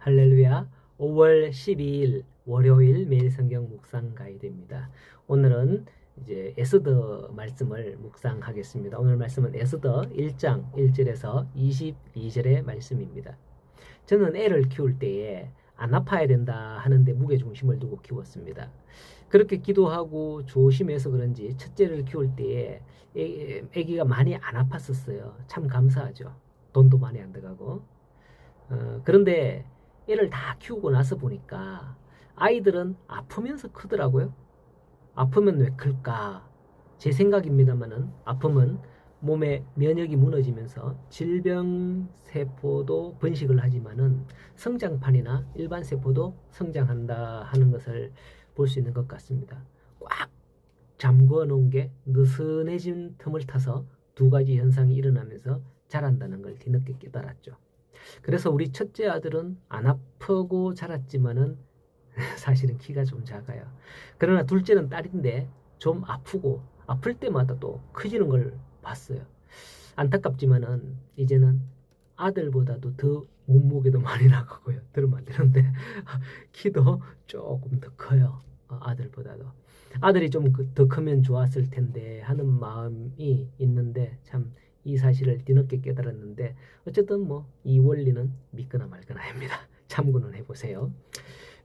할렐루야. 5월 12일 월요일 매일 성경 묵상 가이드입니다. 오늘은 이제 에스더 말씀을 묵상하겠습니다. 오늘 말씀은 에스더 1장 1절에서 22절의 말씀입니다. 저는 애를 키울 때에 안 아파야 된다 하는데 무게중심을 두고 키웠습니다. 그렇게 기도하고 조심해서 그런지 첫째를 키울 때에 아기가 많이 안 아팠었어요. 참 감사하죠. 돈도 많이 안 들어가고. 그런데 애를 다 키우고 나서 보니까 아이들은 아프면서 크더라고요. 아프면 왜 클까? 제 생각입니다만은 아픔은 몸의 면역이 무너지면서 질병 세포도 번식을 하지만은 성장판이나 일반 세포도 성장한다 하는 것을 볼 수 있는 것 같습니다. 꽉 잠궈 놓은 게 느슨해진 틈을 타서 두 가지 현상이 일어나면서 자란다는 걸 뒤늦게 깨달았죠. 그래서 우리 첫째 아들은 안 아프고 자랐지만은 사실은 키가 좀 작아요. 그러나 둘째는 딸인데 좀 아프고 아플 때마다 또 커지는 걸 봤어요. 안타깝지만은 이제는 아들보다도 더 몸무게도 많이 나가고요. 들으면 안 되는데 키도 조금 더 커요. 아들보다도. 아들이 좀 더 크면 좋았을 텐데 하는 마음이 있는데 참 이 사실을 뒤늦게 깨달았는데 어쨌든 뭐 이 원리는 믿거나 말거나 합니다. 참고는 해보세요.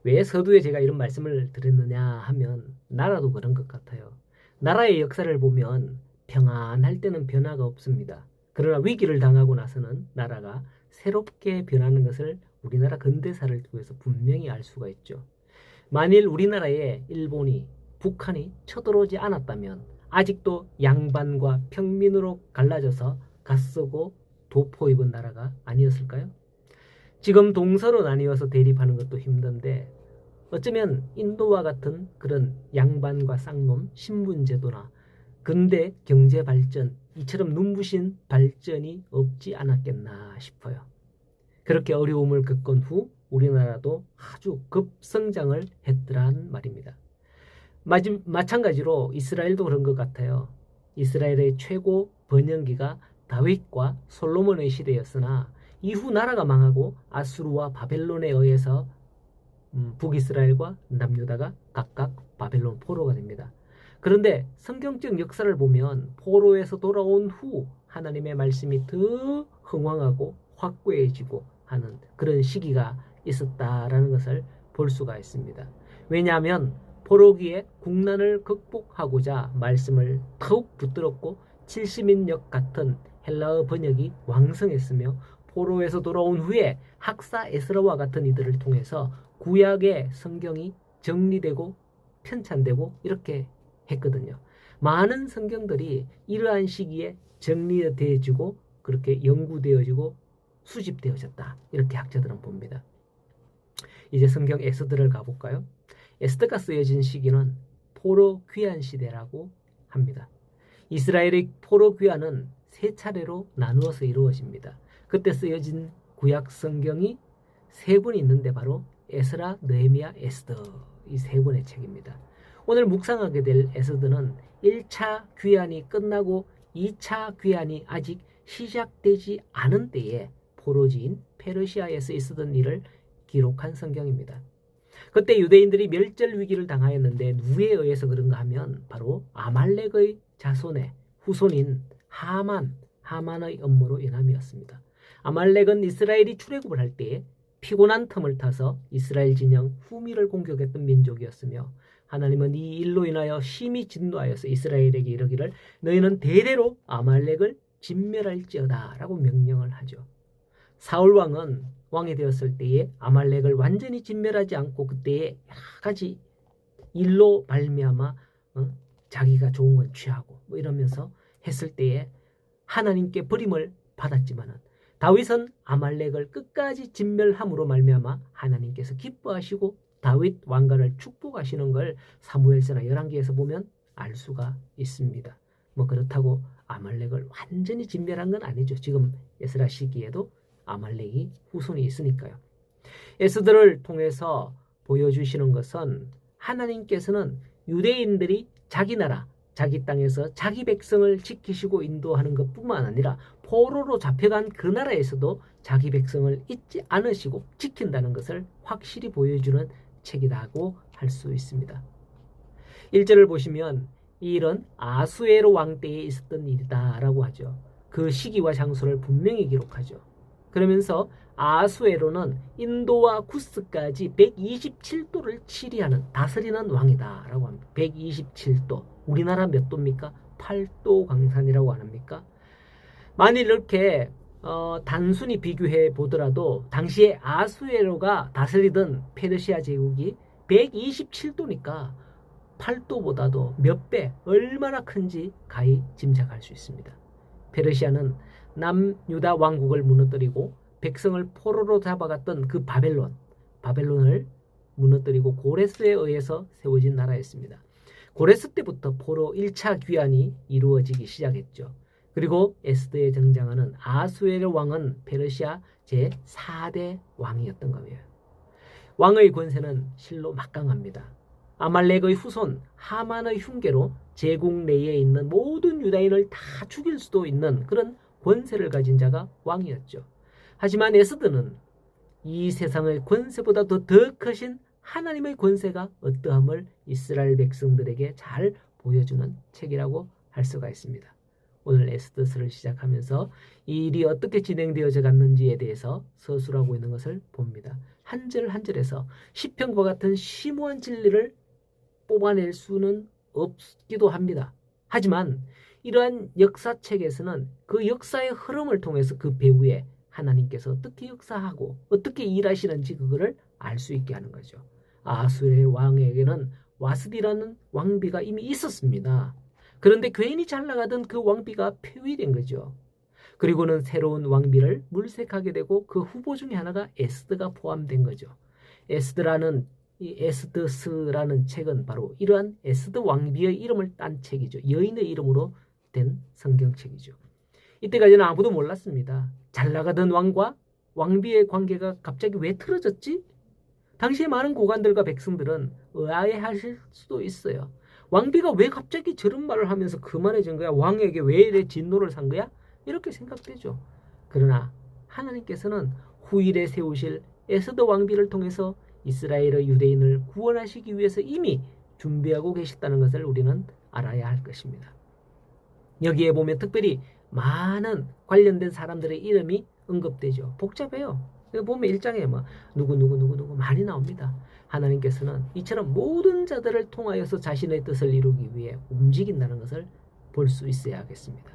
왜 서두에 제가 이런 말씀을 드렸느냐 하면 나라도 그런 것 같아요. 나라의 역사를 보면 평안할 때는 변화가 없습니다. 그러나 위기를 당하고 나서는 나라가 새롭게 변하는 것을 우리나라 근대사를 통해서 분명히 알 수가 있죠. 만일 우리나라에 일본이 북한이 쳐들어오지 않았다면 아직도 양반과 평민으로 갈라져서 갓쓰고 도포 입은 나라가 아니었을까요? 지금 동서로 나뉘어서 대립하는 것도 힘든데 어쩌면 인도와 같은 그런 양반과 쌍놈 신분제도나 근대 경제 발전 이처럼 눈부신 발전이 없지 않았겠나 싶어요. 그렇게 어려움을 겪은 후 우리나라도 아주 급성장을 했더란 말입니다. 마찬가지로 이스라엘도 그런 것 같아요. 이스라엘의 최고 번영기가 다윗과 솔로몬의 시대였으나 이후 나라가 망하고 아수르와 바벨론에 의해서 북이스라엘과 남유다가 각각 바벨론 포로가 됩니다. 그런데 성경적 역사를 보면 포로에서 돌아온 후 하나님의 말씀이 더 흥왕하고 확고해지고 하는 그런 시기가 있었다라는 것을 볼 수가 있습니다. 왜냐하면 포로기에 국난을 극복하고자 말씀을 더욱 붙들었고 70인역 같은 헬라어 번역이 왕성했으며 포로에서 돌아온 후에 학사 에스라와 같은 이들을 통해서 구약의 성경이 정리되고 편찬되고 이렇게 했거든요. 많은 성경들이 이러한 시기에 정리되어지고 그렇게 연구되어지고 수집되어졌다. 이렇게 학자들은 봅니다. 이제 성경 에스더를 가볼까요? 에스더가 쓰여진 시기는 포로 귀환 시대라고 합니다. 이스라엘의 포로 귀환은 세 차례로 나누어서 이루어집니다. 그때 쓰여진 구약 성경이 세 권 있는데 바로 에스라, 느헤미야, 에스더 이 세 권의 책입니다. 오늘 묵상하게 될 에스더는 1차 귀환이 끝나고 2차 귀환이 아직 시작되지 않은 때에 포로지인 페르시아에서 있었던 일을 기록한 성경입니다. 그때 유대인들이 멸절 위기를 당하였는데 누구에 의해서 그런가 하면 바로 아말렉의 자손의 후손인 하만의 업무로 인함이었습니다. 아말렉은 이스라엘이 출애굽을 할 때 피곤한 틈을 타서 이스라엘 진영 후미를 공격했던 민족이었으며 하나님은 이 일로 인하여 심히 진노하여서 이스라엘에게 이르기를 너희는 대대로 아말렉을 진멸할지어다 라고 명령을 하죠. 사울왕은 왕이 되었을 때에 아말렉을 완전히 진멸하지 않고 그때에 여러 가지 일로 발미암아 자기가 좋은 건 취하고 뭐 이러면서 했을 때에 하나님께 버림을 받았지만은 다윗은 아말렉을 끝까지 진멸함으로 말미암아 하나님께서 기뻐하시고 다윗 왕가를 축복하시는 걸 사무엘서나 열왕기에서 보면 알 수가 있습니다. 뭐 그렇다고 아말렉을 완전히 진멸한 건 아니죠. 지금 에스라 시기에도 아말렉이 후손이 있으니까요. 에스더를 통해서 보여주시는 것은 하나님께서는 유대인들이 자기 나라, 자기 땅에서 자기 백성을 지키시고 인도하는 것뿐만 아니라 포로로 잡혀간 그 나라에서도 자기 백성을 잊지 않으시고 지킨다는 것을 확실히 보여주는 책이라고 할 수 있습니다. 1절을 보시면 이런 아수에로 왕 때에 있었던 일이다 라고 하죠. 그 시기와 장소를 분명히 기록하죠. 그러면서 아수에로는 인도와 쿠스까지 127도를 치리하는 다스리는 왕이다 라고 합니다. 127도. 우리나라 몇 도입니까? 8도 광산이라고 합니까? 만일 이렇게 단순히 비교해 보더라도 당시에 아수에로가 다스리던 페르시아 제국이 127도니까 8도보다도 몇 배 얼마나 큰지 가히 짐작할 수 있습니다. 페르시아는 남유다 왕국을 무너뜨리고 백성을 포로로 잡아갔던 그 바벨론을 무너뜨리고 고레스에 의해서 세워진 나라였습니다. 고레스 때부터 포로 1차 귀환이 이루어지기 시작했죠. 그리고 에스더에 등장하는 아수에르 왕은 페르시아 제4대 왕이었던 거예요. 왕의 권세는 실로 막강합니다. 아말렉의 후손 하만의 흉계로 제국 내에 있는 모든 유다인을 다 죽일 수도 있는 그런 권세를 가진 자가 왕이었죠. 하지만 에스더는 이 세상의 권세보다도 더 크신 하나님의 권세가 어떠함을 이스라엘 백성들에게 잘 보여주는 책이라고 할 수가 있습니다. 오늘 에스더서를 시작하면서 이 일이 어떻게 진행되어져 갔는지에 대해서 서술하고 있는 것을 봅니다. 한 절 한 절에서 시편과 같은 심오한 진리를 뽑아낼 수는 없기도 합니다. 하지만 이러한 역사책에서는 그 역사의 흐름을 통해서 그 배후에 하나님께서 어떻게 역사하고 어떻게 일하시는지 그거를 알 수 있게 하는 거죠. 아수르의 왕에게는 와스디라는 왕비가 이미 있었습니다. 그런데 괜히 잘 나가던 그 왕비가 폐위된 거죠. 그리고는 새로운 왕비를 물색하게 되고 그 후보 중에 하나가 에스더가 포함된 거죠. 이 에스더스라는 책은 바로 이러한 에스더 왕비의 이름을 딴 책이죠. 여인의 이름으로 된 성경책이죠. 이때까지는 아무도 몰랐습니다. 잘 나가던 왕과 왕비의 관계가 갑자기 왜 틀어졌지? 당시에 많은 고관들과 백성들은 의아해하실 수도 있어요. 왕비가 왜 갑자기 저런 말을 하면서 그만해진 거야? 왕에게 왜 이래 진노를 산 거야? 이렇게 생각되죠. 그러나 하나님께서는 후일에 세우실 에스더 왕비를 통해서 이스라엘의 유대인을 구원하시기 위해서 이미 준비하고 계셨다는 것을 우리는 알아야 할 것입니다. 여기에 보면 특별히 많은 관련된 사람들의 이름이 언급되죠. 복잡해요. 보면 1장에 누구 많이 나옵니다. 하나님께서는 이처럼 모든 자들을 통하여서 자신의 뜻을 이루기 위해 움직인다는 것을 볼 수 있어야 하겠습니다.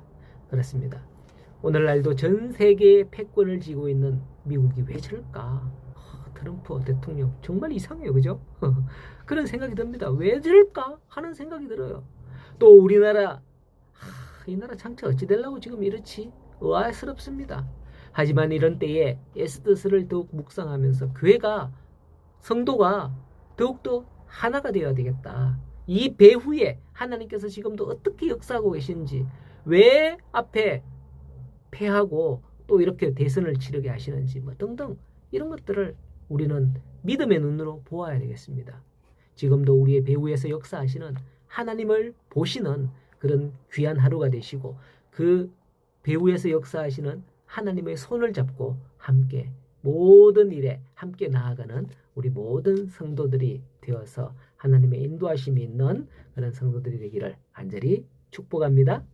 그렇습니다. 오늘날도 전 세계의 패권을 쥐고 있는 미국이 왜 저럴까? 트럼프 대통령 정말 이상해요. 그죠? 그런 생각이 듭니다. 왜 저럴까? 하는 생각이 들어요. 또 우리나라 이 나라 장차 어찌 되려고 지금 이렇지? 의아스럽습니다. 하지만 이런 때에 에스더서를 더욱 묵상하면서 교회가 성도가 더욱더 하나가 되어야 되겠다. 이 배후에 하나님께서 지금도 어떻게 역사하고 계신지, 왜 앞에 패하고 또 이렇게 대선을 치르게 하시는지 등등 이런 것들을 우리는 믿음의 눈으로 보아야 되겠습니다. 지금도 우리의 배후에서 역사하시는 하나님을 보시는 그런 귀한 하루가 되시고 그 배후에서 역사하시는 하나님의 손을 잡고 함께 모든 일에 함께 나아가는 우리 모든 성도들이 되어서 하나님의 인도하심이 있는 그런 성도들이 되기를 간절히 축복합니다.